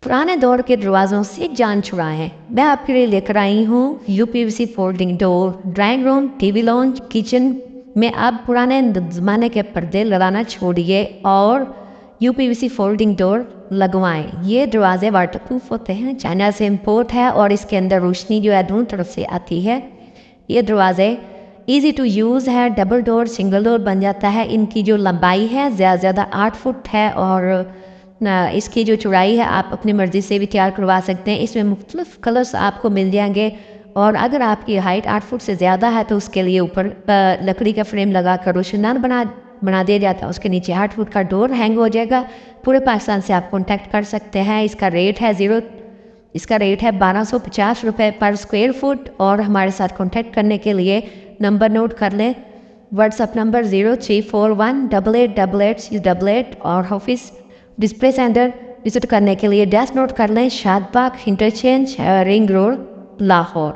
पुराने दौर के दरवाज़ों से जान छुड़ाएं। मैं आपके लिए लेकर आई हूँ UPVC folding door. Drawing room, TV launch, kitchen में आप पुराने ज़माने के पर्दे लगाना छोड़िए और यूपीवीसी फोल्डिंग डोर लगवाएं। ये दरवाजे वाटरप्रूफ होते हैं, चाइना से इम्पोर्ट है और इसके अंदर रोशनी जो है दोनों तरफ से आती है। ये दरवाजे ईजी टू यूज़ है, डबल डोर सिंगल डोर बन जाता है। इनकी जो लंबाई है ज़्यादा 8 फुट है और इसकी जो चौड़ाई है आप अपनी मर्ज़ी से भी तैयार करवा सकते हैं। इसमें मुख्तलिफ कलर्स आपको मिल जाएंगे और अगर आपकी हाइट 8 फुट से ज़्यादा है तो उसके लिए ऊपर लकड़ी का फ्रेम लगा कर रोशनदान बना दिया जाता है। उसके नीचे 8 फुट का डोर हैंग हो जाएगा। पूरे पाकिस्तान से आप कॉन्टैक्ट कर सकते हैं। इसका रेट है 1250 रुपये पर स्क्वायर फुट। और हमारे साथ कॉन्टैक्ट करने के लिए नंबर नोट कर लें। व्हाट्सअप नंबर 0341888888 और ऑफिस डिस्प्ले सेंटर विजिट करने के लिए डैश नोट कर लें, Shadbagh interchange, ring road, Lahore.